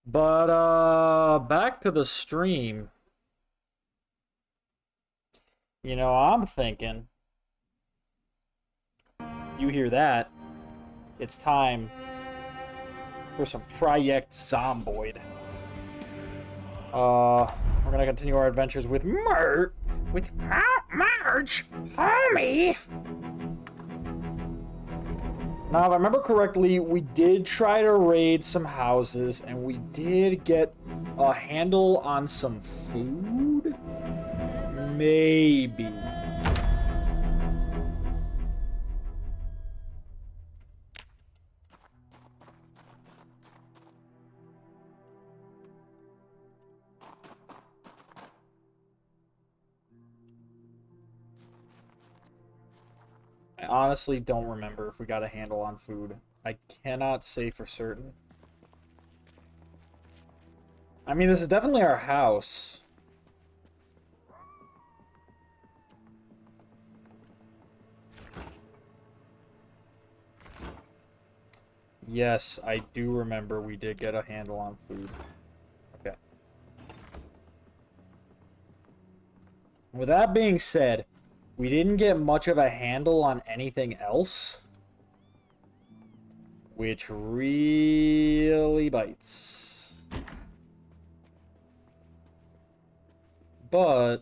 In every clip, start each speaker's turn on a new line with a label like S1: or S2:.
S1: But back to the stream. I'm thinking. You hear that? It's time for some Project Zomboid. We're gonna continue our adventures with Marge, homie. Now, if I remember correctly, we did try to raid some houses, and we did get a handle on some food? Maybe. I honestly don't remember if we got a handle on food. I cannot say for certain. I mean, this is definitely our house. Yes, I do remember we did get a handle on food. Okay. With that being said, we didn't get much of a handle on anything else, which really bites. But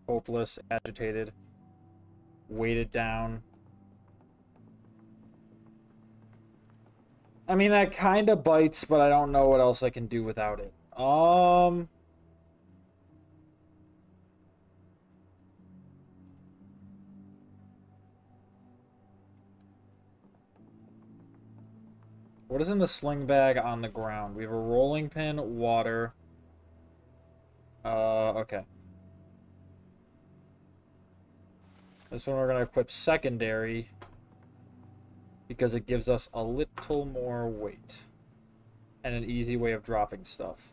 S1: hopeless, agitated, weighted down. I mean, that kind of bites, but I don't know what else I can do without it. What is in the sling bag on the ground? We have a rolling pin, water. Okay. This one we're going to equip secondary because it gives us a little more weight and an easy way of dropping stuff.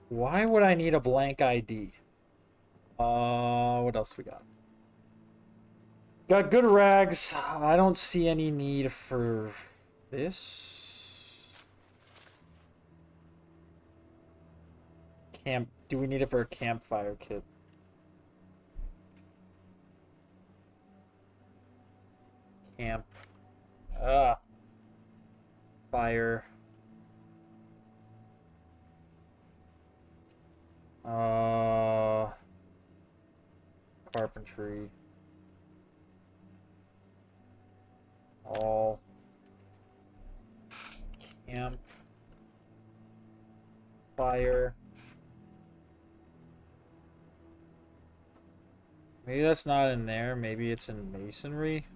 S1: Why would I need a blank ID? What else we got? Got good rags. I don't see any need for this. Do we need it for a campfire kit? Camp. Fire. Carpentry. All. Camp. Fire. Maybe that's not in there. Maybe it's in masonry.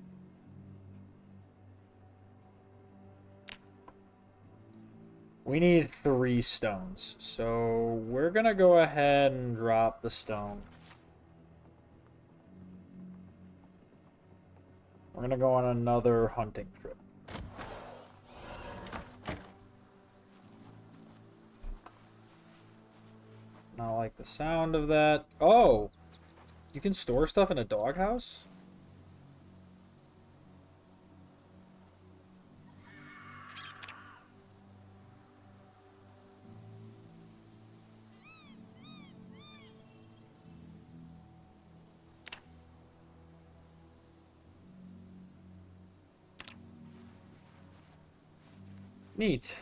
S1: We need 3 stones. So we're gonna go ahead and drop the stone. We're gonna go on another hunting trip. Not like the sound of that. Oh! You can store stuff in a doghouse? Neat.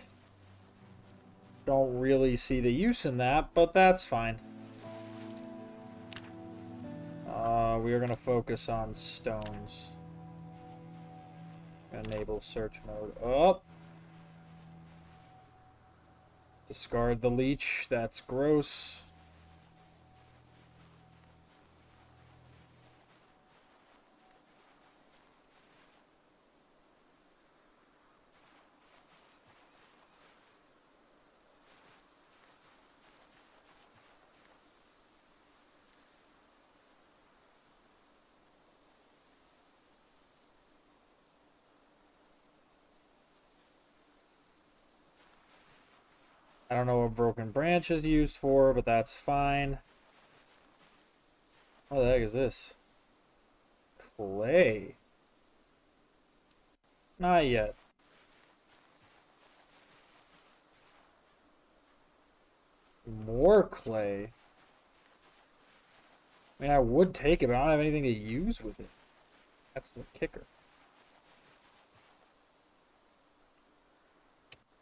S1: Don't really see the use in that, but that's fine. We are going to focus on stones. Enable search mode. Oh! Discard the leech. That's gross. I don't know what broken branch is used for, but that's fine. What the heck is this? Clay. Not yet. More clay. I mean, I would take it, but I don't have anything to use with it. That's the kicker.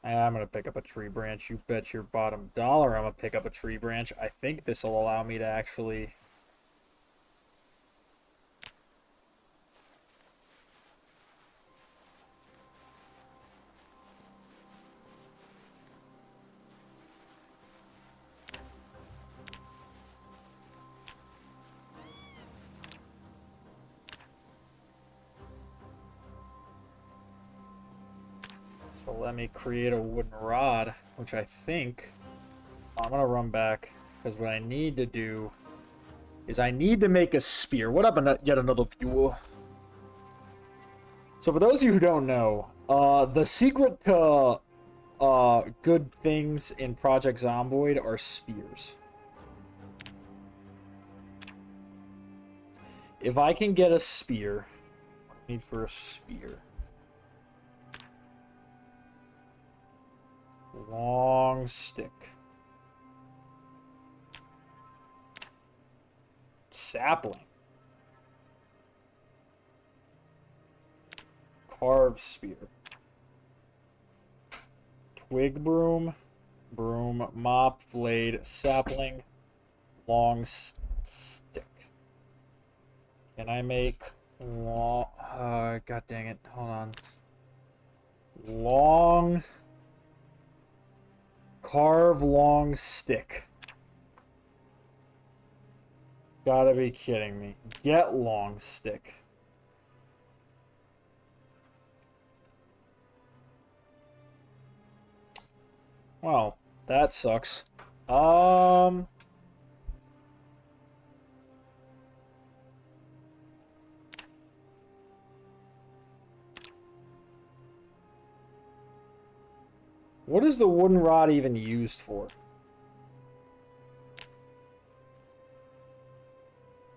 S1: I'm gonna pick up a tree branch. You bet your bottom dollar I'm gonna pick up a tree branch. I think this will allow me to actually... So let me create a wooden rod, which I think I'm gonna run back, because what I need to do is I need to make a spear. What up, yet another viewer? So for those of you who don't know, the secret to good things in Project Zomboid are spears. If I can get a spear, what do I need for a spear? Long stick. Sapling. Carved spear. Twig broom. Broom. Mop. Blade. Sapling. Long stick. Can I make long... God dang it. Hold on. Long... Carve long stick. Gotta be kidding me. Get long stick. Well, that sucks. What is the wooden rod even used for?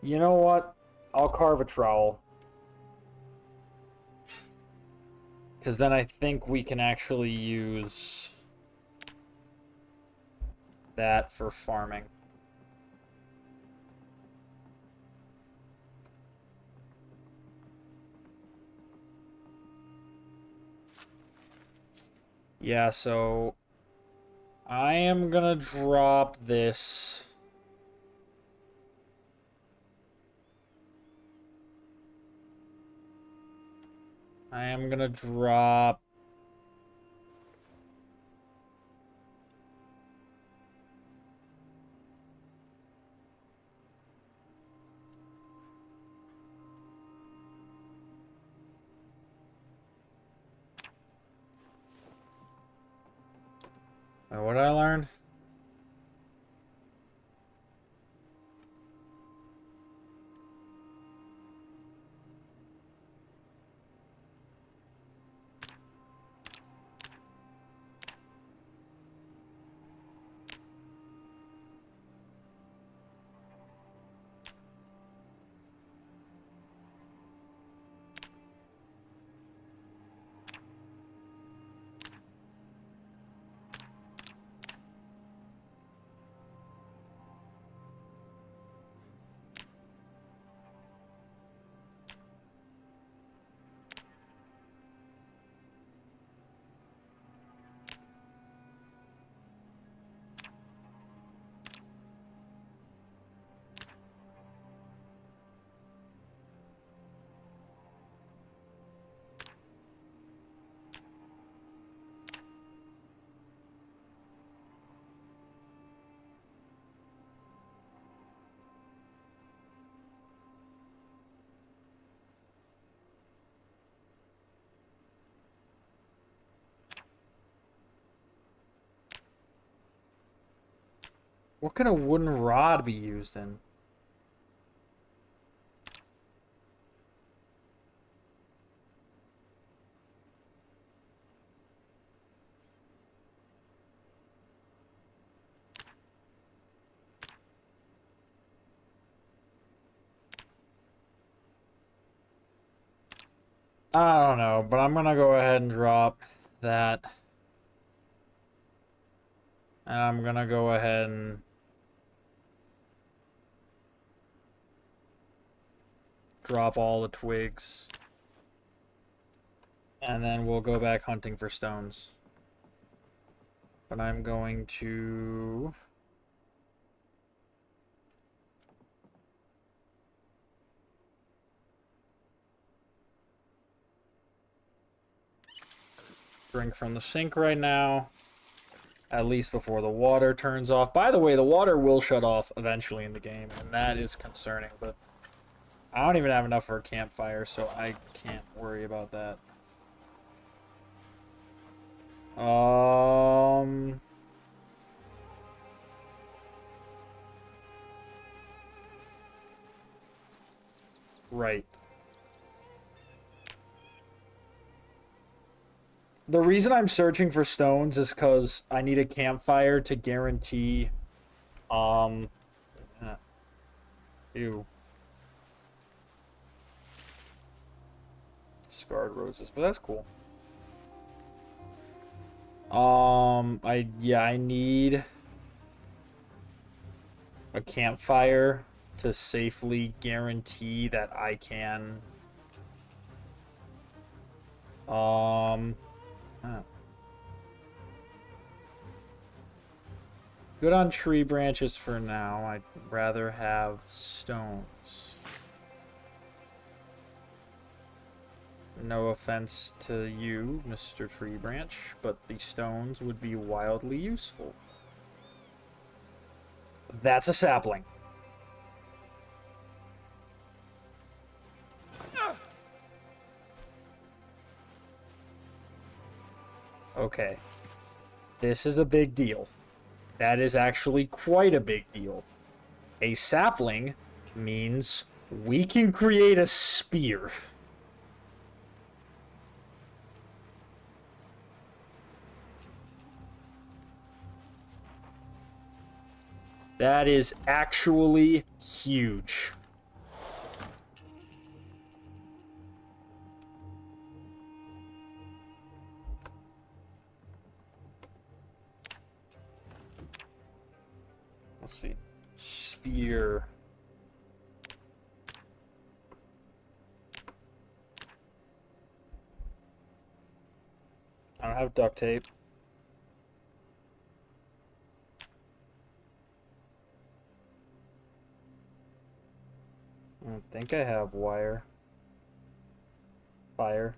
S1: You know what? I'll carve a trowel. Because then I think we can actually use that for farming. Yeah, so I am gonna drop this. I am gonna drop... What did I learn? What can a wooden rod be used in? I don't know, but I'm gonna go ahead and drop that. And I'm gonna go ahead and drop all the twigs. And then we'll go back hunting for stones. But I'm going to... drink from the sink right now. At least before the water turns off. By the way, the water will shut off eventually in the game, and that is concerning, but I don't even have enough for a campfire, so I can't worry about that. Right. The reason I'm searching for stones is because I need a campfire to guarantee, uh, ew. Scarred roses, but that's cool. I need a campfire to safely guarantee that I can, huh. Good on tree branches for now. I'd rather have stones. No offense to you, Mr. Tree Branch, but the stones would be wildly useful. That's a sapling. Okay. This is a big deal. That is actually quite a big deal. A sapling means we can create a spear. That is actually huge. Let's see. Spear. I don't have duct tape. I don't think I have wire. Fire.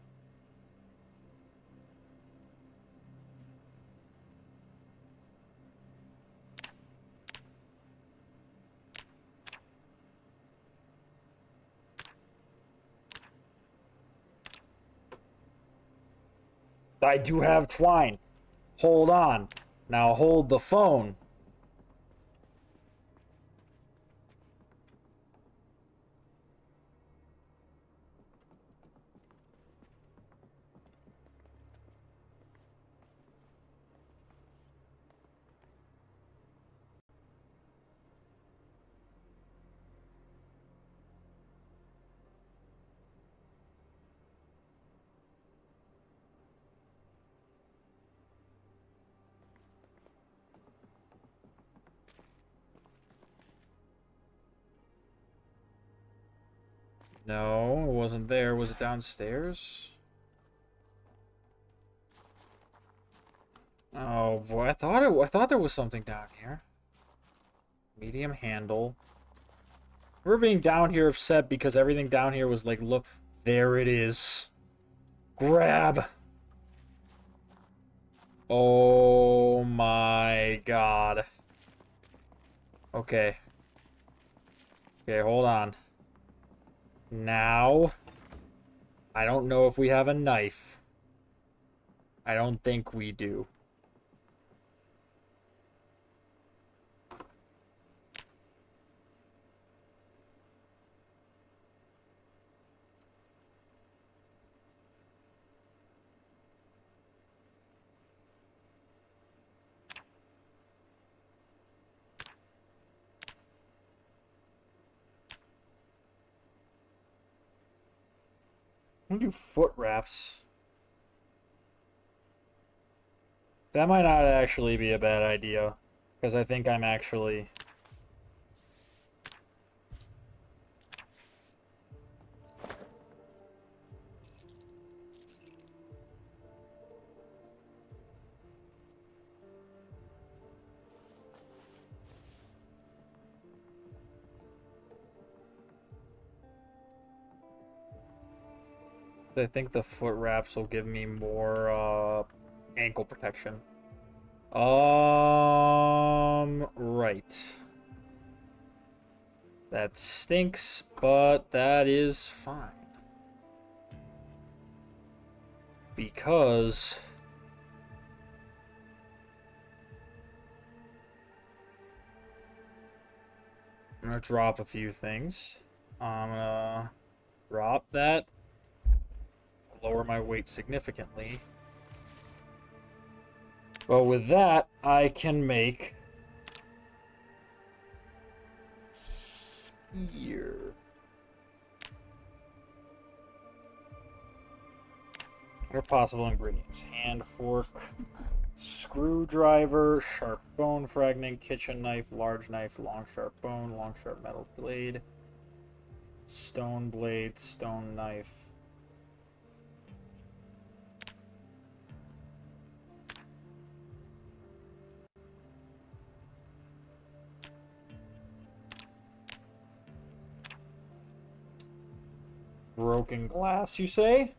S1: I do have twine. Hold on. Now hold the phone. No, it wasn't there. Was it downstairs? Oh boy, I thought there was something down here. Medium handle. We're being down here upset because everything down here was like, look, there it is. Grab. Oh my god. Okay. Okay, hold on. Now, I don't know if we have a knife. I don't think we do. I'm gonna do foot wraps. That might not actually be a bad idea, because I think I'm actually... I think the foot wraps will give me more ankle protection. Right. That stinks, but that is fine. Because I'm gonna drop a few things. I'm gonna drop that. Lower my weight significantly. But with that, I can make spear. What are possible ingredients? Hand, fork, screwdriver, sharp bone fragment, kitchen knife, large knife, long sharp bone, long sharp metal blade, stone blade, stone knife. Broken glass, you say?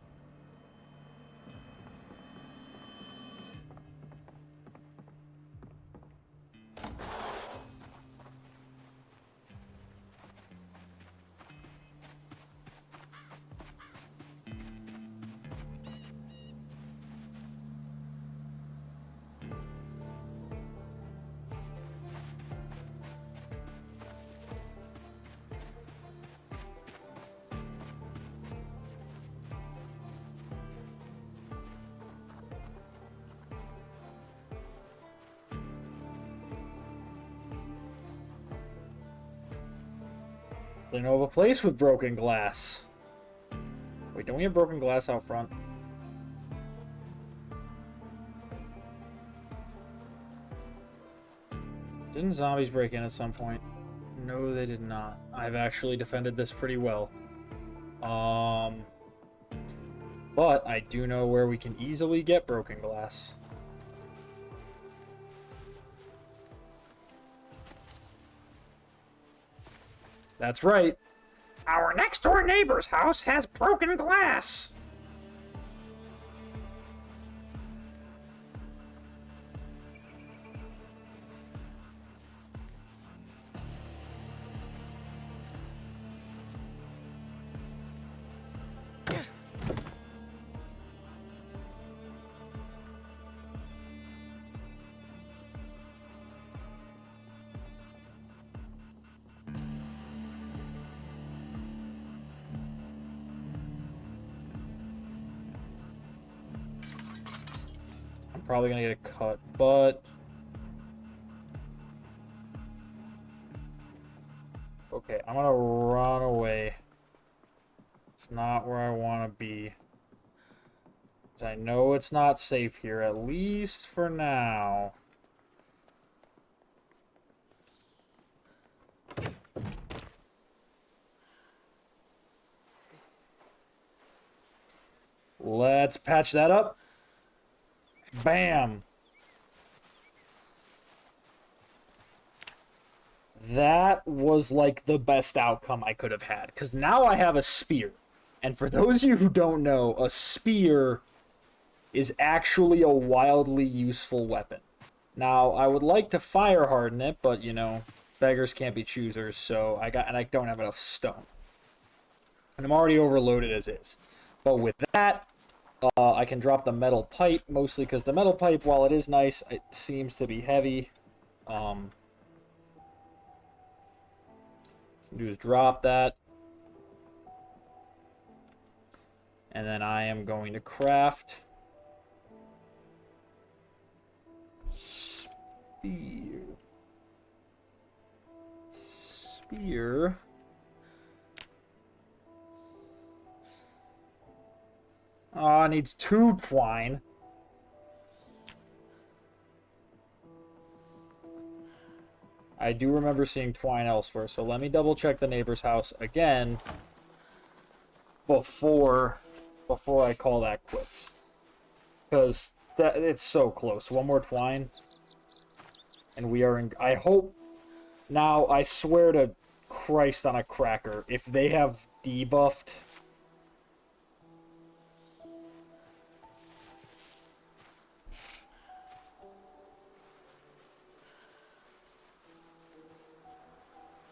S1: They know of a place with broken glass. Wait, don't we have broken glass out front? Didn't zombies break in at some point? No, they did not. I've actually defended this pretty well. But I do know where we can easily get broken glass. That's right. Our next door neighbor's house has broken glass. Probably gonna get a cut, but okay, I'm gonna run away. It's not where I want to be. 'Cause I know it's not safe here, at least for now. Let's patch that up. Bam. That was like the best outcome I could have had, because now I have a spear. And for those of you who don't know, a spear is actually a wildly useful weapon. Now, I would like to fire harden it, but you know, beggars can't be choosers, so I don't have enough stone. And I'm already overloaded as is. But with that, I can drop the metal pipe, mostly because the metal pipe, while it is nice, it seems to be heavy. What I can do is drop that. And then I am going to craft spear. Spear. Oh, it needs 2 twine. I do remember seeing twine elsewhere, so let me double check the neighbor's house again before I call that quits. Because it's so close. 1 more twine. And we are in... I hope... Now, I swear to Christ on a cracker, if they have debuffed...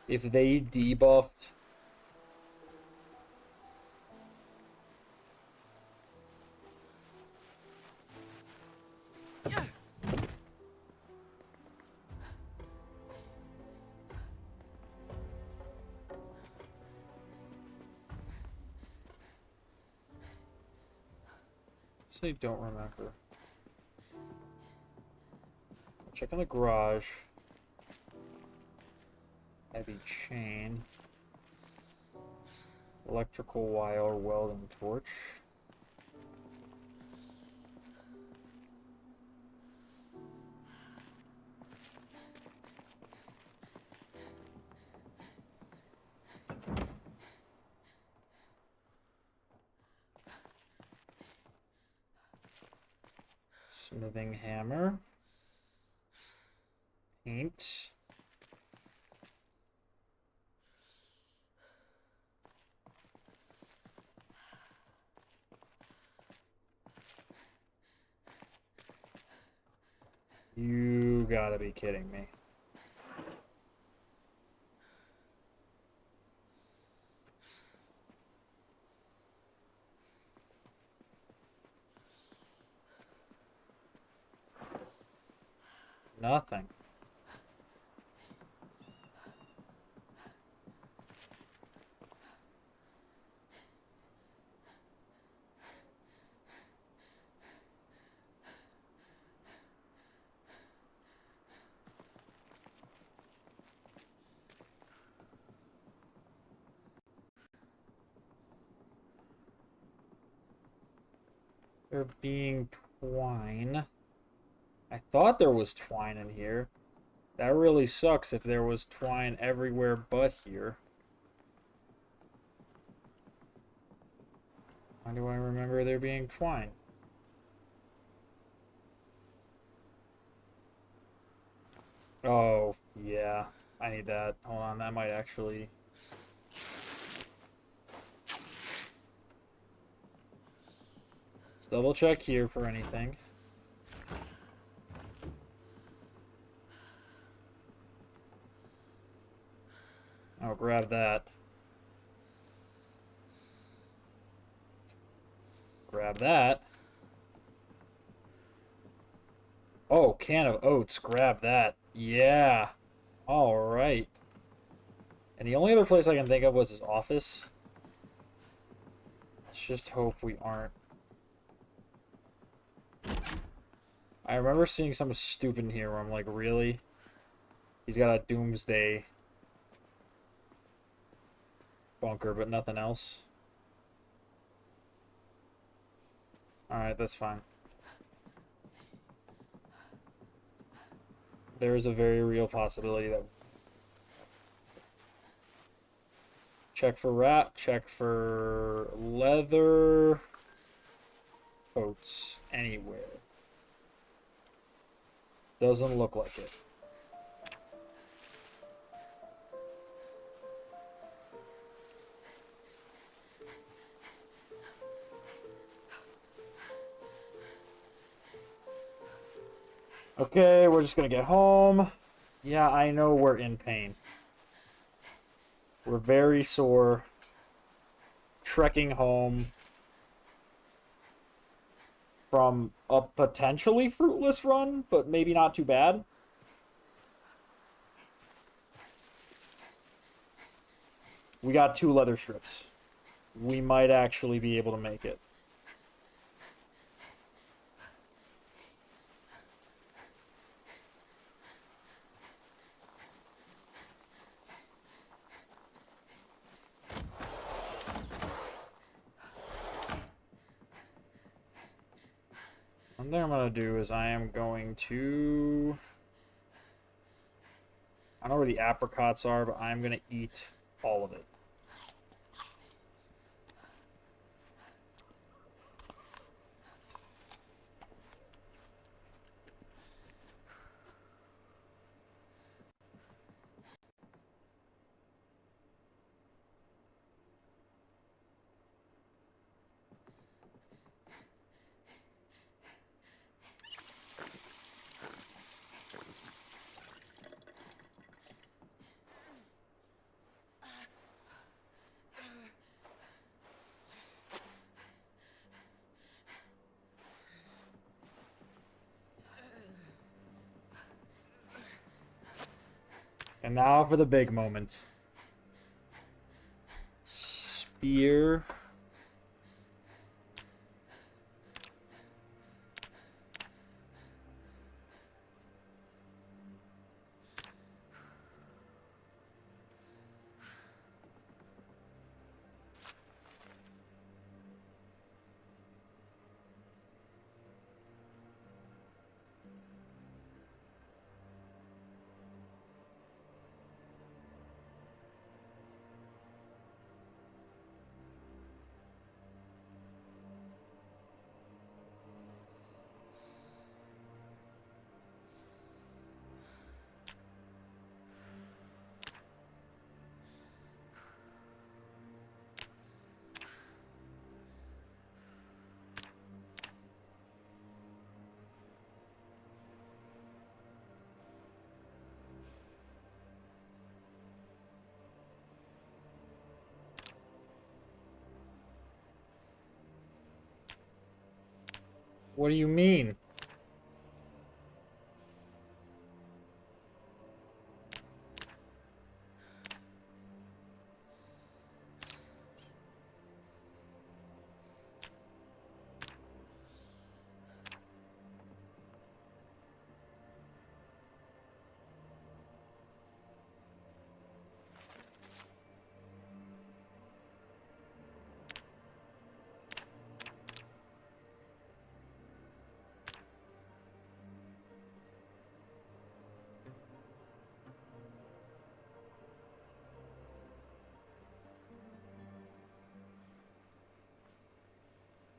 S1: If they debuffed... I don't remember. Check in the garage. Heavy chain. Electrical wire, welding torch. Smithing hammer. Paint. You gotta be kidding me. Nothing. There being twine. I thought there was twine in here. That really sucks if there was twine everywhere but here. Why do I remember there being twine? Oh, yeah. I need that. Hold on, that might actually... Let's double check here for anything. I'll grab that. Grab that. Oh, can of oats. Grab that. Yeah. Alright. And the only other place I can think of was his office. Let's just hope we aren't. I remember seeing something stupid in here where I'm like, really? He's got a doomsday bunker, but nothing else. Alright, that's fine. There is a very real possibility that... Check for rat, check for leather... Oats anywhere. Doesn't look like it. Okay, we're just gonna get home. Yeah, I know we're in pain. We're very sore. Trekking home from a potentially fruitless run, but maybe not too bad. We got 2 leather strips. We might actually be able to make it. One thing I'm going to do is I am going to... I don't know where the apricots are, but I'm going to eat all of it. And now for the big moment. Spear. What do you mean?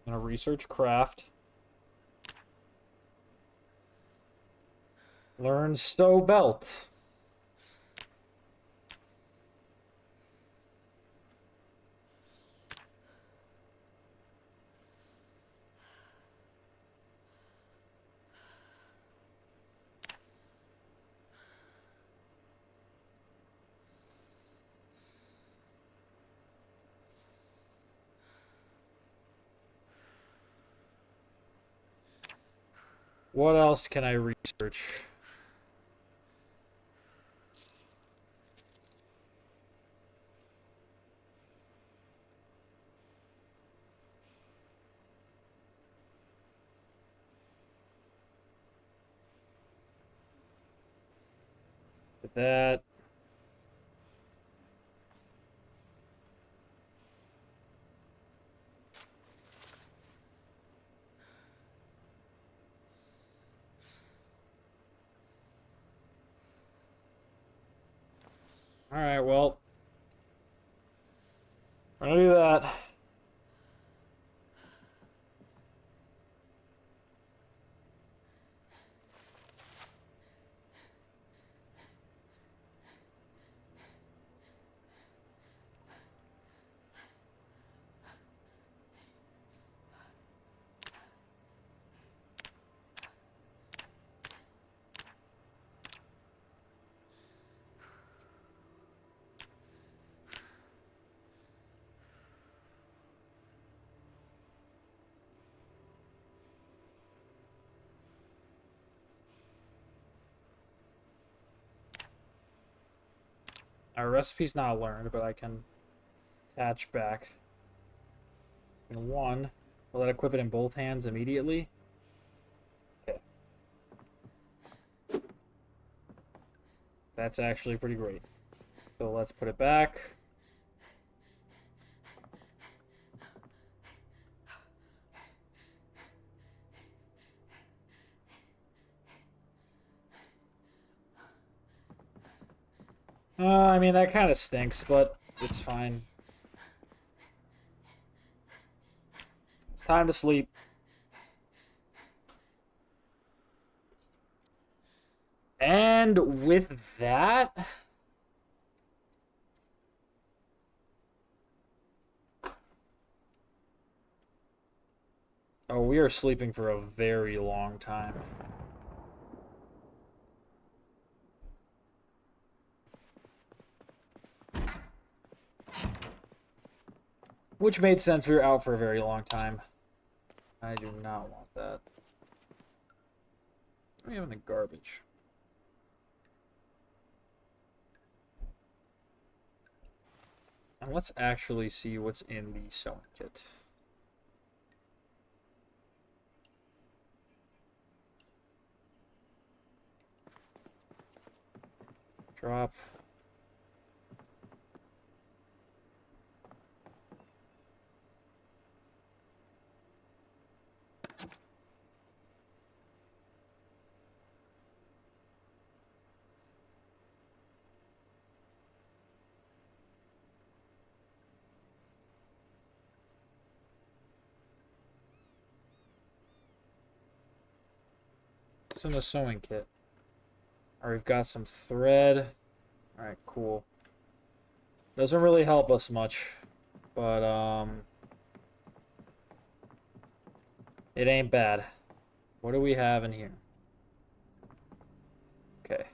S1: I'm gonna research craft. Learn sew belt. What else can I research? With that. Alright, well. I'm gonna do that. Our recipe's not learned, but I can attach back. In one, will that equip it in both hands immediately? Okay. That's actually pretty great. So let's put it back. I mean, that kind of stinks, but it's fine. It's time to sleep. And with that... Oh, we are sleeping for a very long time. Which made sense, we were out for a very long time. I do not want that. What do we have in the garbage? And let's actually see what's in the sewing kit. Drop. What's in the sewing kit? Alright, we've got some thread. Alright, cool. Doesn't really help us much, but, it ain't bad. What do we have in here? Okay.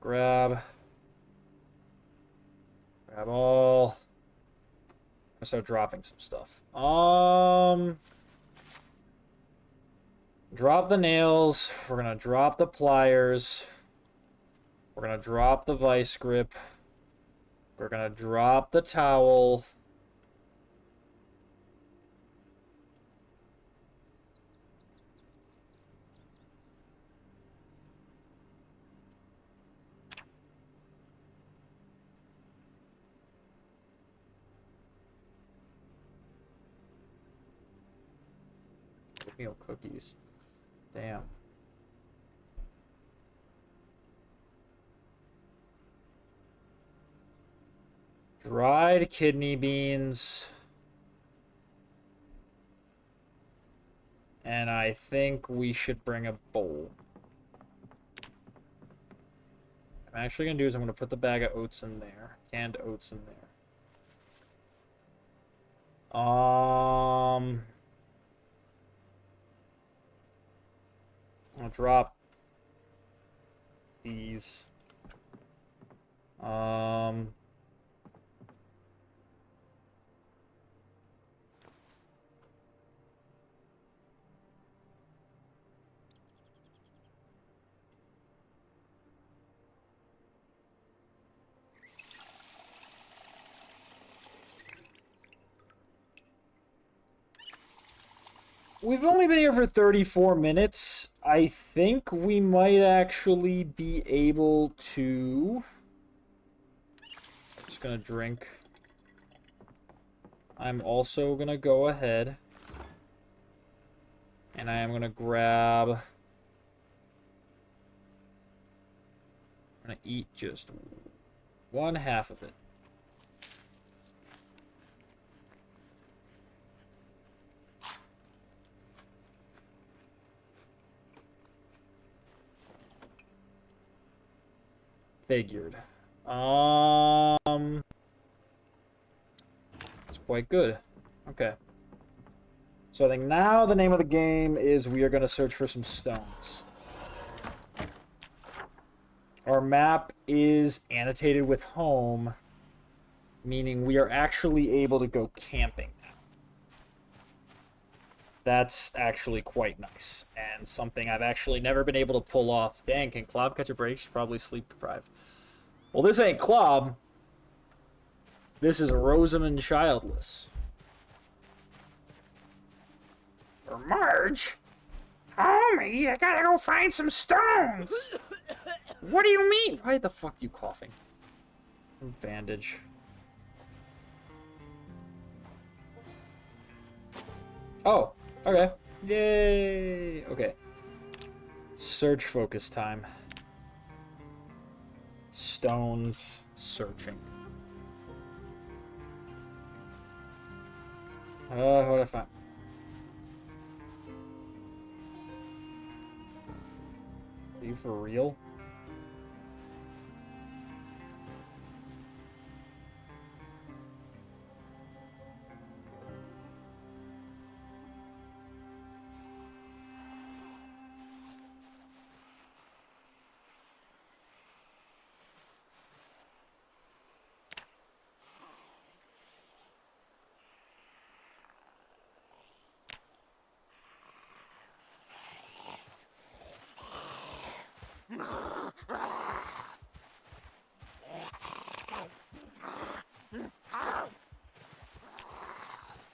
S1: Grab all. I start dropping some stuff. Drop the nails. We're gonna drop the pliers. We're gonna drop the vice grip. We're gonna drop the towel. Oatmeal cookies. Damn. Dried kidney beans. And I think we should bring a bowl. What I'm actually going to do is I'm going to put the bag of oats in there. Canned oats in there. I'll drop these. We've only been here for 34 minutes. I think we might actually be able to... I'm just gonna drink. I'm also gonna go ahead. And I am gonna grab... I'm gonna eat just one half of it. Figured. It's quite good. Okay. So I think now the name of the game is we are going to search for some stones. Our map is annotated with home, meaning we are actually able to go camping now. That's actually quite nice, and something I've actually never been able to pull off. Dang, can Klob catch a break? She's probably sleep deprived. Well, this ain't Klob. This is Rosamund Childless. Or Marge? Homie, I gotta go find some stones. What do you mean? Why the fuck are you coughing? Bandage. Oh, okay. Yay! Okay. Search focus time. stones searching. What did I find? Are you for real?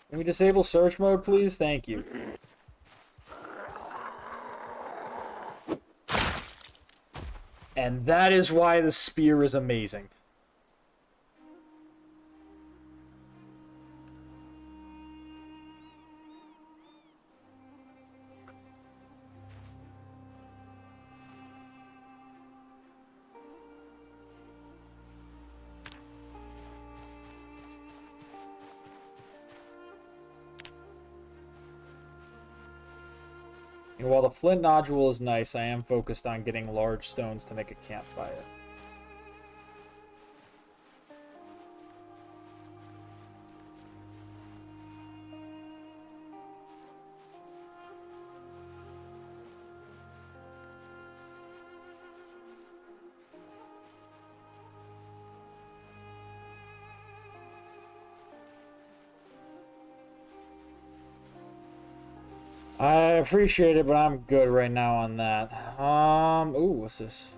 S1: Can we disable search mode, please? Thank you. And that is why the spear is amazing. And while the flint nodule is nice, I am focused on getting large stones to make a campfire. I appreciate it, but I'm good right now on that. Ooh, what's this?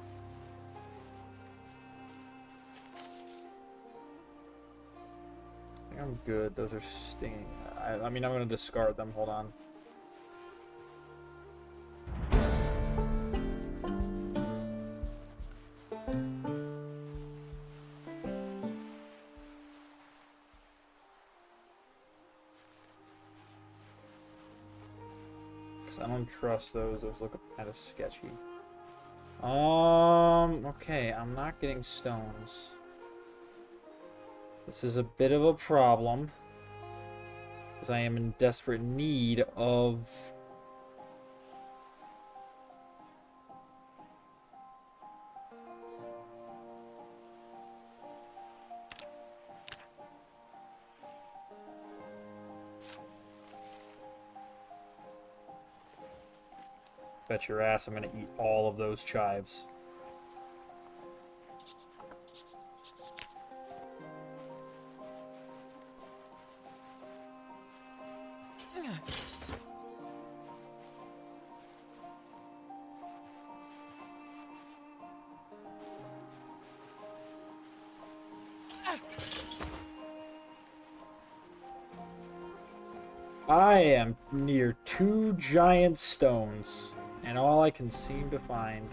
S1: I think I'm good. Those are stinging. I mean, I'm gonna discard them. Hold on. I don't trust those. Those look kind of sketchy. Okay, I'm not getting stones. This is a bit of a problem, because I am in desperate need of... Bet your ass I'm gonna eat all of those chives. I am near 2 giant stones, and all I can seem to find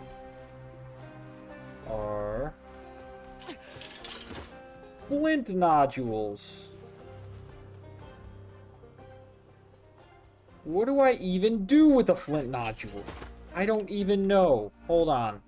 S1: are flint nodules. What do I even do with a flint nodule? I don't even know. Hold on.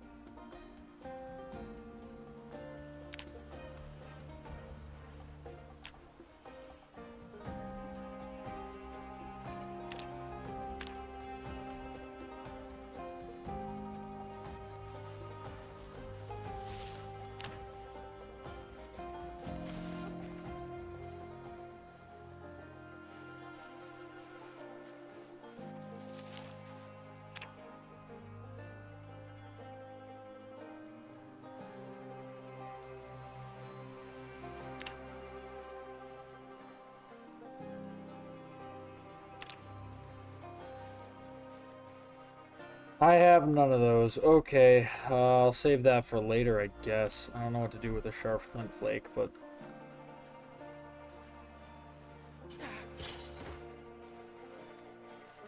S1: I have none of those. Okay, I'll save that for later, I guess. I don't know what to do with a sharp flint flake, but...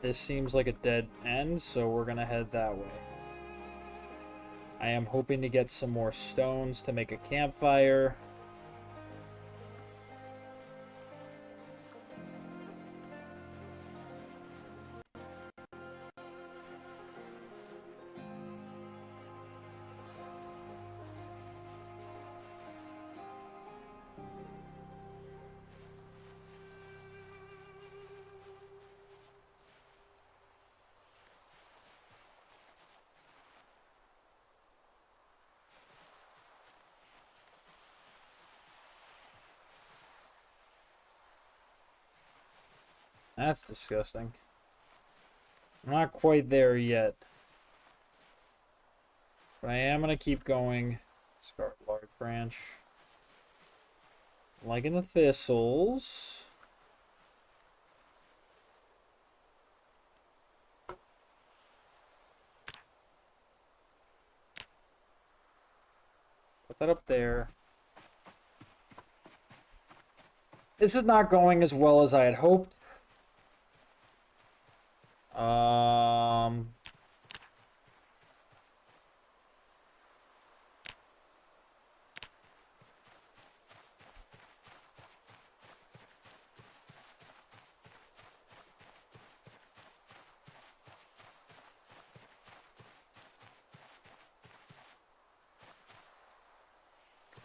S1: This seems like a dead end, so we're gonna head that way. I am hoping to get some more stones to make a campfire. That's disgusting. I'm not quite there yet. But I am going to keep going. Discard large branch. Liking the thistles. Put that up there. This is not going as well as I had hoped.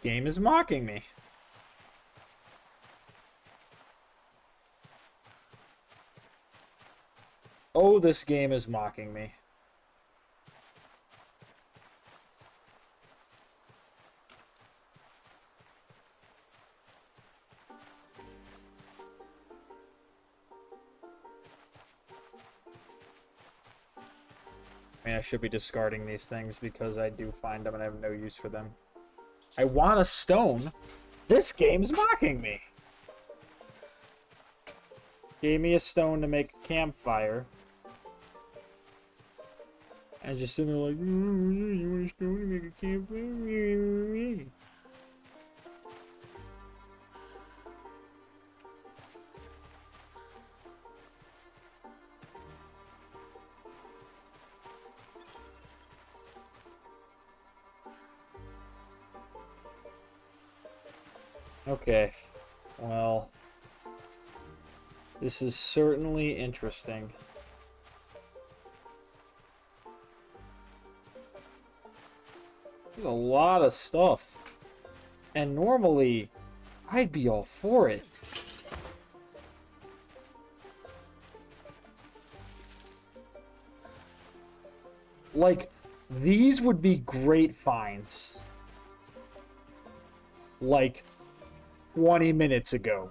S1: Game is mocking me. Oh, this game is mocking me. I mean, I should be discarding these things because I do find them and I have no use for them. I want a stone. This game's mocking me. Gave me a stone to make a campfire. And just sitting there like, you want a stone to make a campfire? Okay, well, this is certainly interesting. There's a lot of stuff, and normally, I'd be all for it. Like, these would be great finds. Like 20 minutes ago.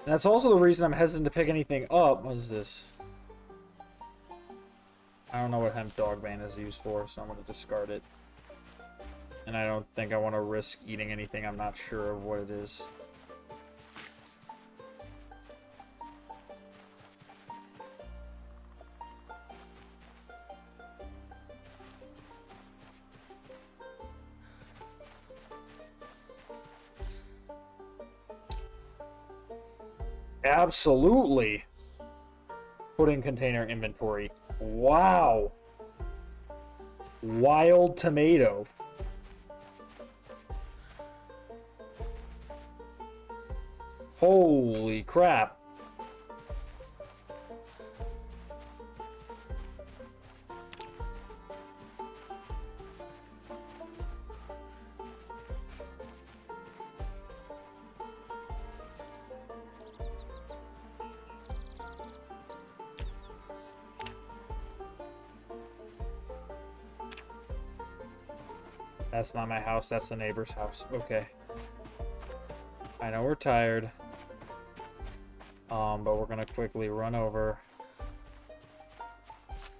S1: That's also the reason I'm hesitant to pick anything up. What is this? I don't know what hemp dog bane is used for, so I'm going to discard it. And I don't think I want to risk eating anything I'm not sure of what it is. Absolutely. Put in container inventory. Wow. Wild tomato. Holy crap. That's not my house, that's the neighbor's house. Okay. I know we're tired. But we're gonna quickly run over.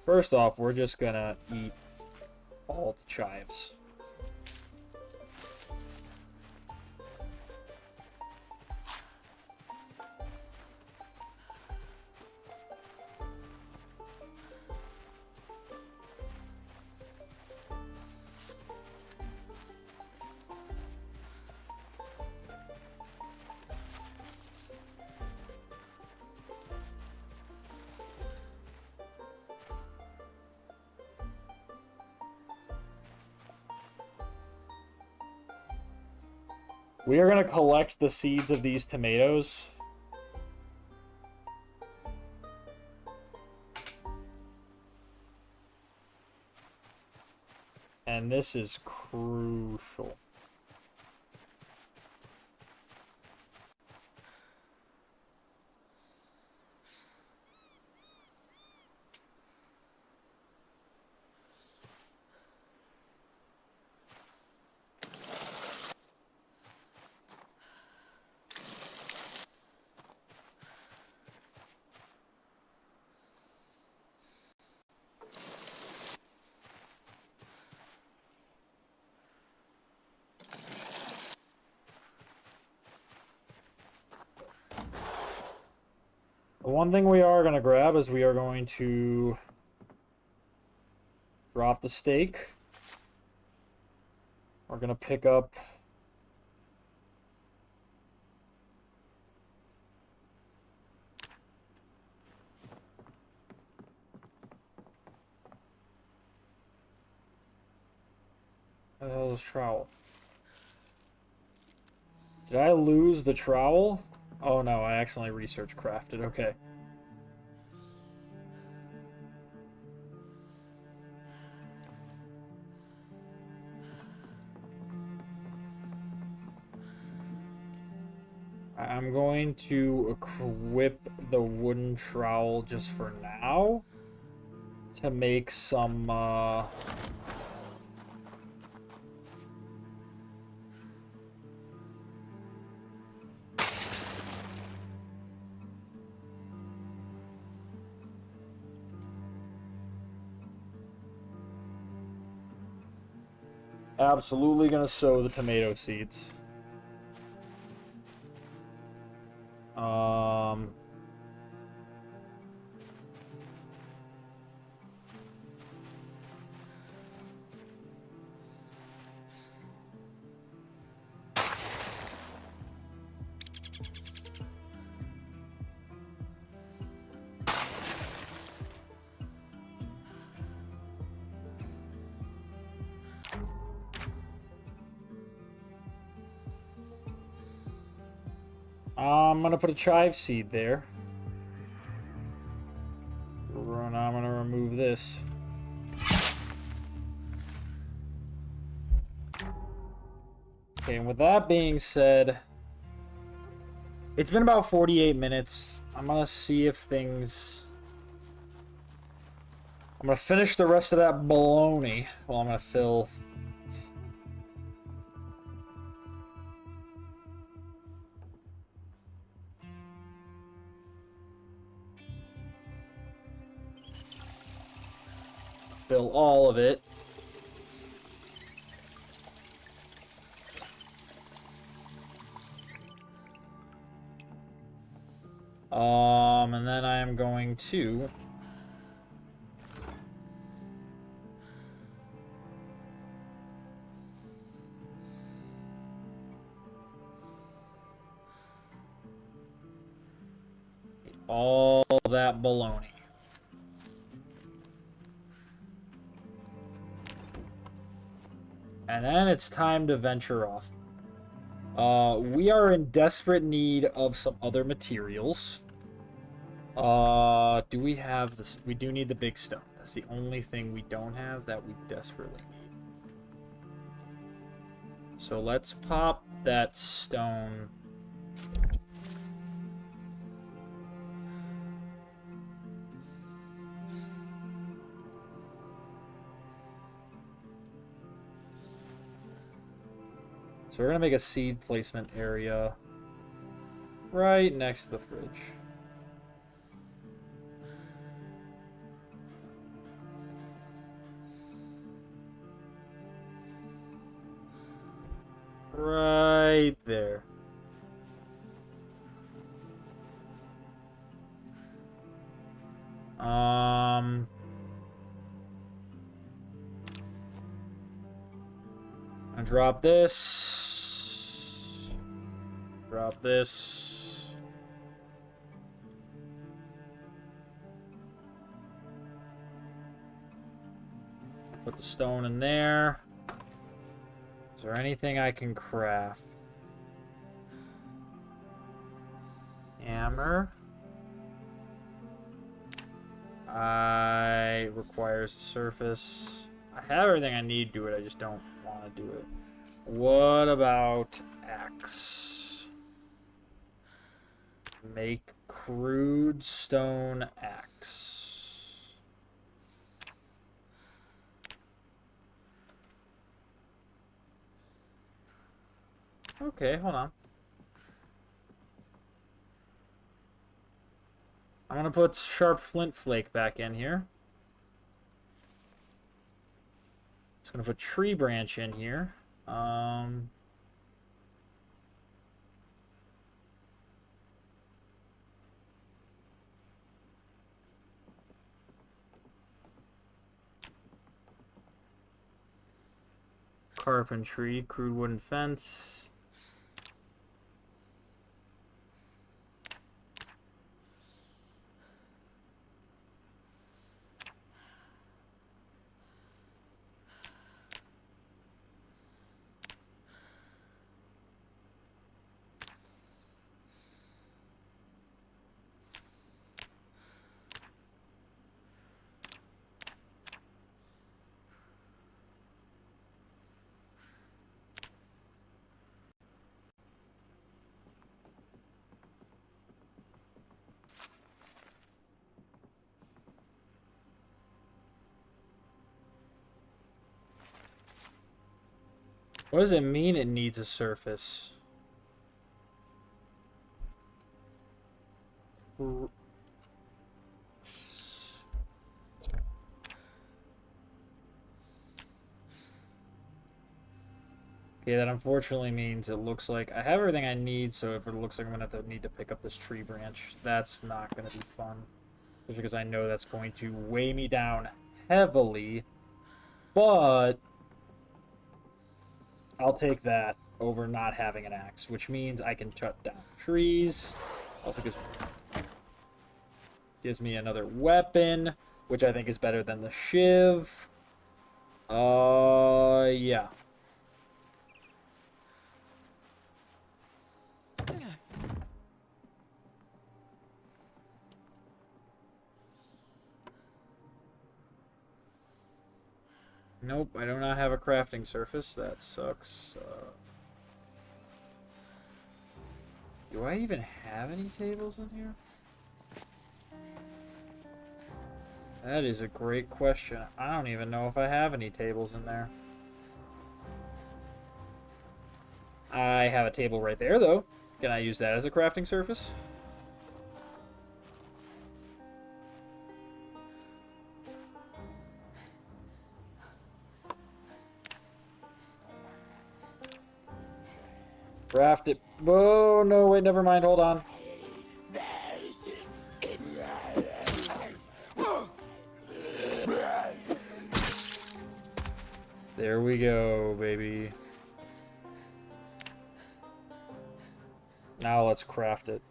S1: First off, we're just gonna eat all the chives. We are going to collect the seeds of these tomatoes. And this is crucial. The one thing we are going to grab is we are going to drop the steak. We're going to pick up what the hell is trowel? Did I lose the trowel? Oh no, I accidentally research crafted. Okay. I'm going to equip the wooden trowel just for now to make some absolutely gonna sow the tomato seeds. I'm gonna put a chive seed there. And I'm gonna remove this. Okay, and with that being said, it's been about 48 minutes. I'm gonna see if things... I'm gonna finish the rest of that bologna while I'm gonna fill... fill all of it. And then I am going to... all that bologna. And then it's time to venture off. We are in desperate need of some other materials. Do we have this? We do need the big stone. That's the only thing we don't have that we desperately need. So let's pop that stone. So we're gonna make a seed placement area right next to the fridge. Right there. I drop this. Drop this. Put the stone in there. Is there anything I can craft? Hammer. Requires a surface. I have everything I need to do it, I just don't want to do it. What about axe? Make crude stone axe. Okay, hold on. I'm gonna put sharp flint flake back in here. Just gonna put tree branch in here. carpentry, crude wooden fence. What does it mean it needs a surface? Okay, that unfortunately means it looks like I have everything I need, so if it looks like I'm going to need to pick up this tree branch, that's not going to be fun. Just because I know that's going to weigh me down heavily, but I'll take that over not having an axe, which means I can cut down trees. Also gives me another weapon, which I think is better than the shiv. Yeah. Nope, I do not have a crafting surface. That sucks. Do I even have any tables in here? That is a great question. I don't even know if I have any tables in there. I have a table right there, though. Can I use that as a crafting surface? Craft it. Oh, no, wait, never mind. Hold on. There we go, baby. Now let's craft it.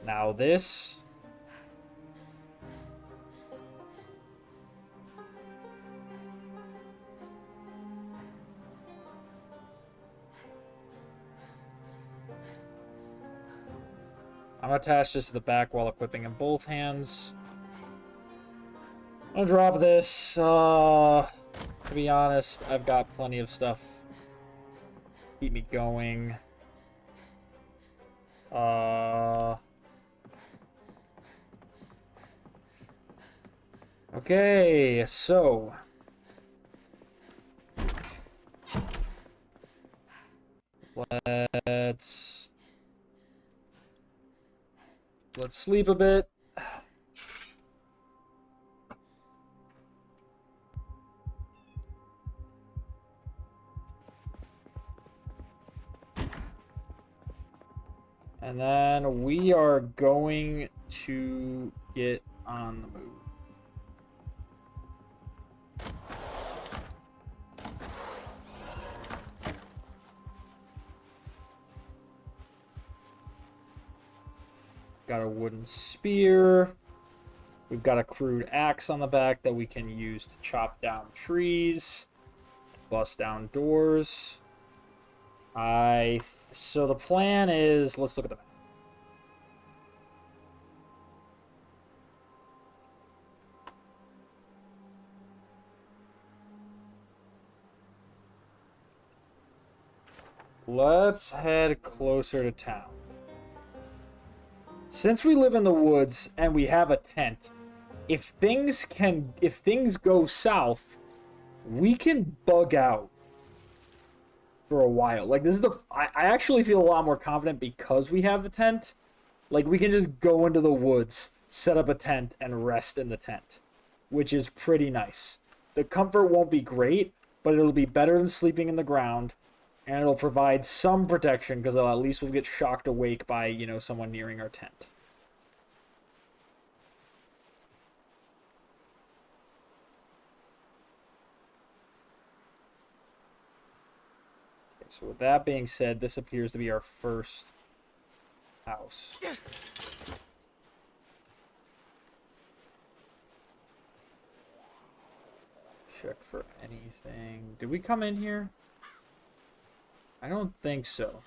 S1: Now this. I'm gonna attach this to the back while equipping in both hands. I'm gonna drop this. To be honest, I've got plenty of stuff. Keep me going. Okay, so let's sleep a bit. And then we are going to get on the move. Got a wooden spear. We've got a crude axe on the back that we can use to chop down trees, bust down doors. So the plan is, let's look at the map. Let's head closer to town. Since we live in the woods and we have a tent, if things go south, we can bug out for a while. Like, this is I actually feel a lot more confident because we have the tent. Like, we can just go into the woods, set up a tent, and rest in the tent, which is pretty nice. The comfort won't be great, but it'll be better than sleeping in the ground. And it'll provide some protection, because at least we'll get shocked awake by, you know, someone nearing our tent. Okay, so with that being said, this appears to be our first house. Check for anything. Did we come in here? I don't think so.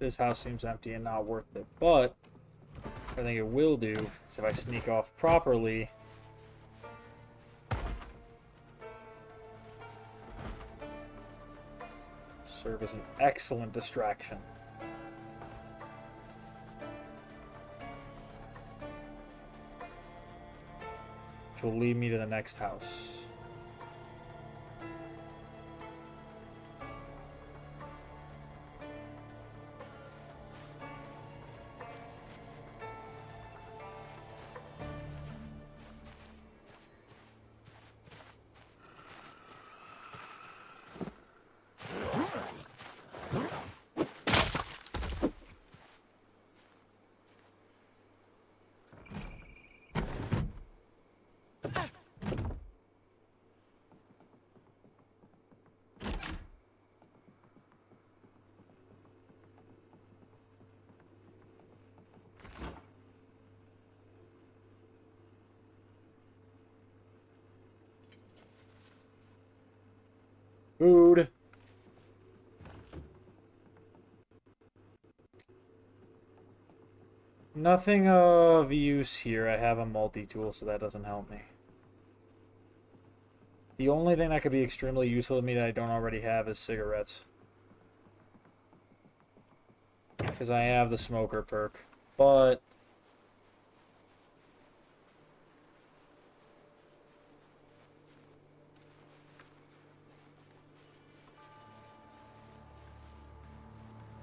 S1: This house seems empty and not worth it, but I think it will do is if I sneak off properly. Serve as an excellent distraction. Which will lead me to the next house. Food. Nothing of use here. I have a multi-tool, so that doesn't help me. The only thing that could be extremely useful to me that I don't already have is cigarettes. Because I have the smoker perk. But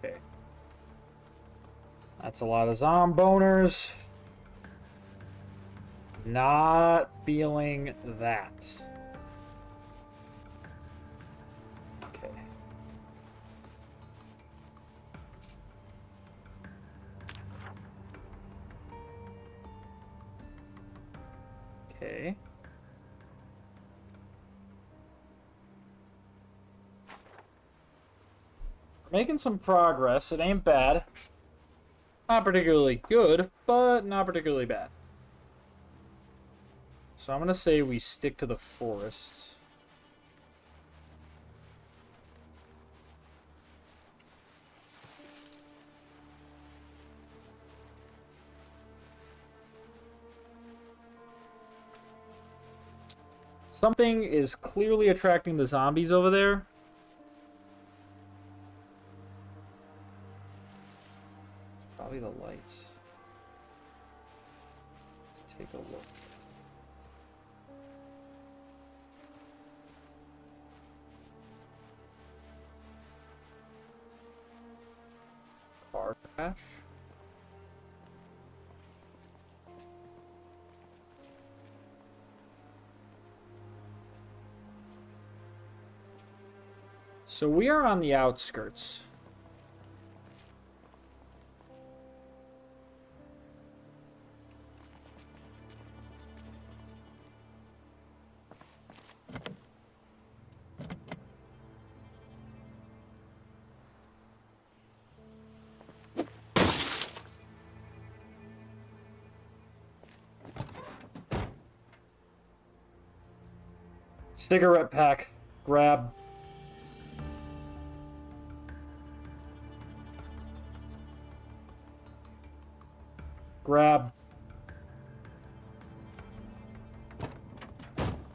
S1: okay. That's a lot of zomboners. Not feeling that. Okay. Okay. We're making some progress. It ain't bad. Not particularly good, but not particularly bad. So I'm going to say we stick to the forests. Something is clearly attracting the zombies over there. Probably the lights. Let's take a look. Car crash. So we are on the outskirts. Cigarette pack. Grab. Grab.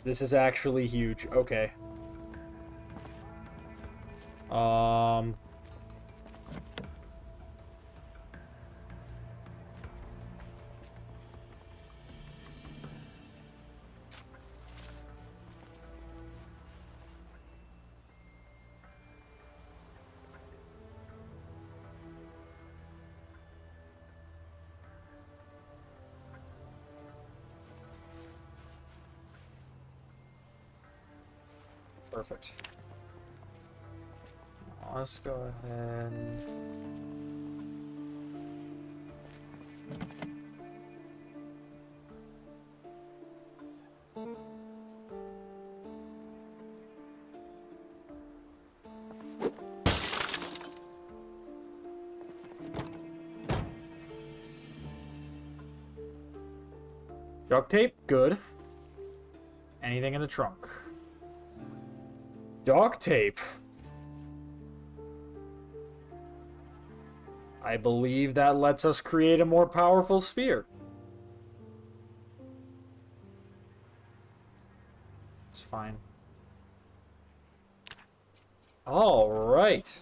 S1: This is actually huge. Okay. Perfect. Let's go ahead. Duct tape, good. Anything in the trunk? Duct tape. I believe that lets us create a more powerful spear. It's fine. All right.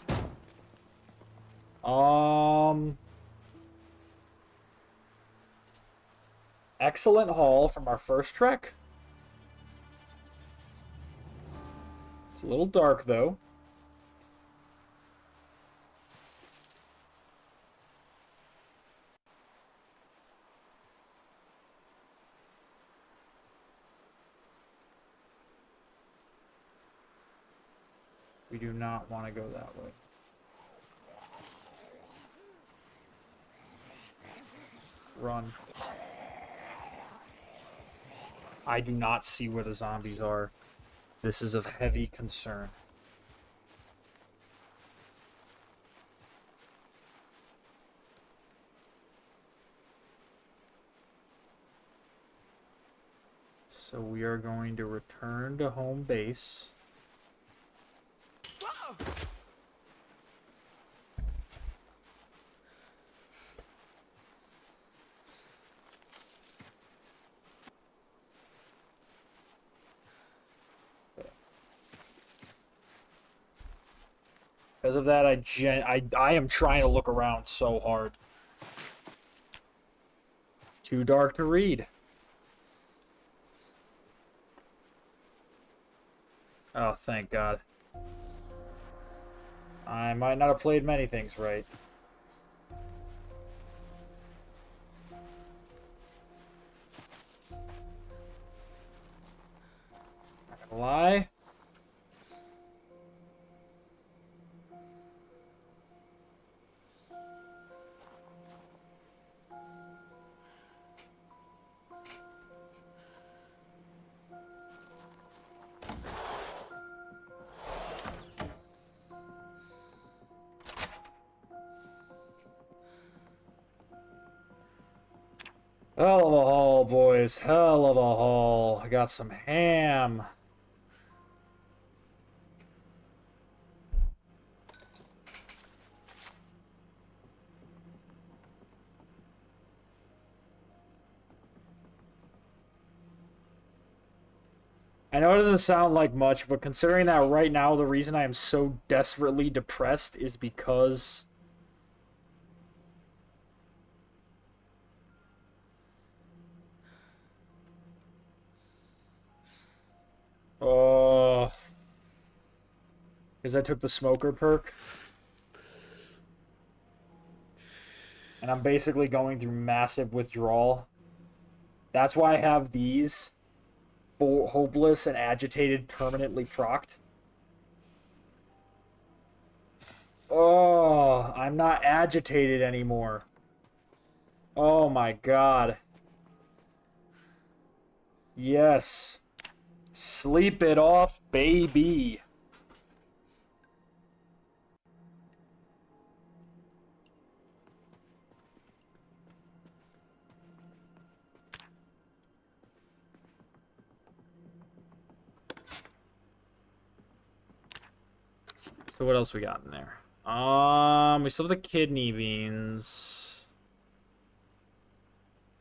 S1: Excellent haul from our first trek. It's a little dark, though. We do not want to go that way. Run. I do not see where the zombies are. This is of heavy concern. So we are going to return to home base. Because of that, I am trying to look around so hard. Too dark to read. Oh, thank God. I might not have played many things right. Not gonna lie. Hell of a haul, boys. Hell of a haul. I got some ham. I know it doesn't sound like much, but considering that right now the reason I am so desperately depressed is because... Oh... Because I took the smoker perk. And I'm basically going through massive withdrawal. That's why I have these. Hopeless and agitated, permanently procced. Oh, I'm not agitated anymore. Oh my God. Yes. Sleep it off, baby. So what else we got in there? We still have the kidney beans.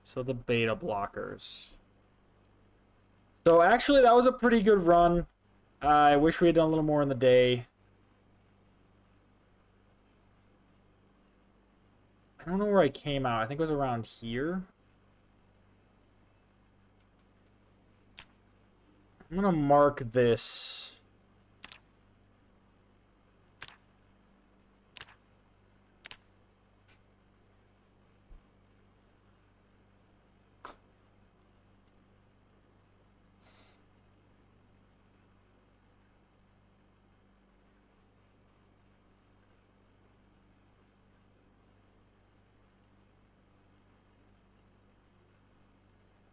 S1: Still have the beta blockers. So actually, that was a pretty good run. I wish we had done a little more in the day. I don't know where I came out. I think it was around here. I'm gonna mark this.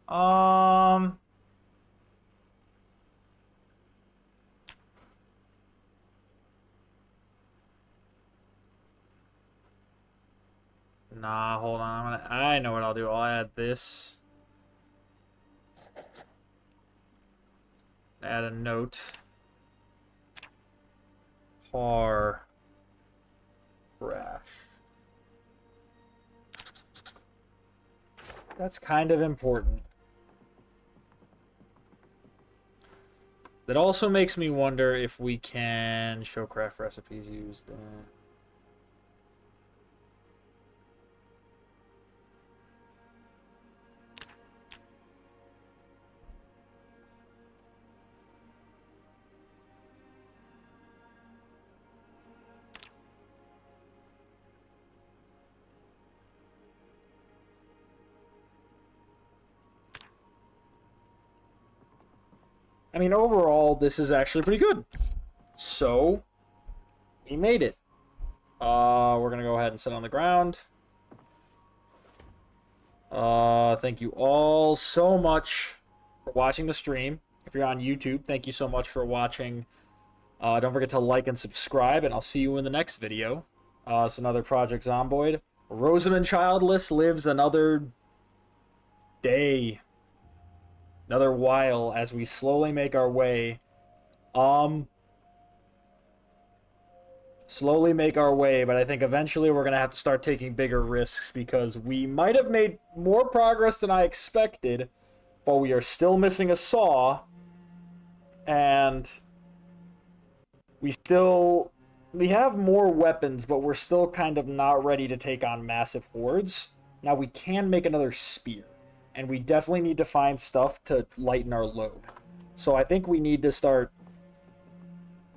S1: Um, Nah, hold on. I know what I'll do. I'll add this. Add a note. Car crashed. That's kind of important. That also makes me wonder if we can show craft recipes used. I mean, overall, this is actually pretty good. So, we made it. We're gonna go ahead and sit on the ground. Thank you all so much for watching the stream. If you're on YouTube, thank you so much for watching. Don't forget to like and subscribe, and I'll see you in the next video. It's another Project Zomboid. Rosamund Childless lives another day. Another while as we slowly make our way. Slowly make our way, but I think eventually we're going to have to start taking bigger risks because we might have made more progress than I expected, but we are still missing a saw, and we have more weapons, but we're still kind of not ready to take on massive hordes. Now, we can make another spear, and we definitely need to find stuff to lighten our load. So I think we need to start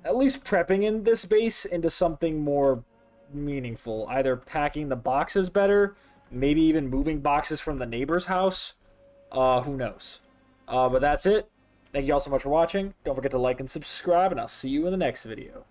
S1: at least prepping in this base into something more meaningful. Either packing the boxes better, maybe even moving boxes from the neighbor's house. Who knows? But that's it. Thank you all so much for watching. Don't forget to like and subscribe, and I'll see you in the next video.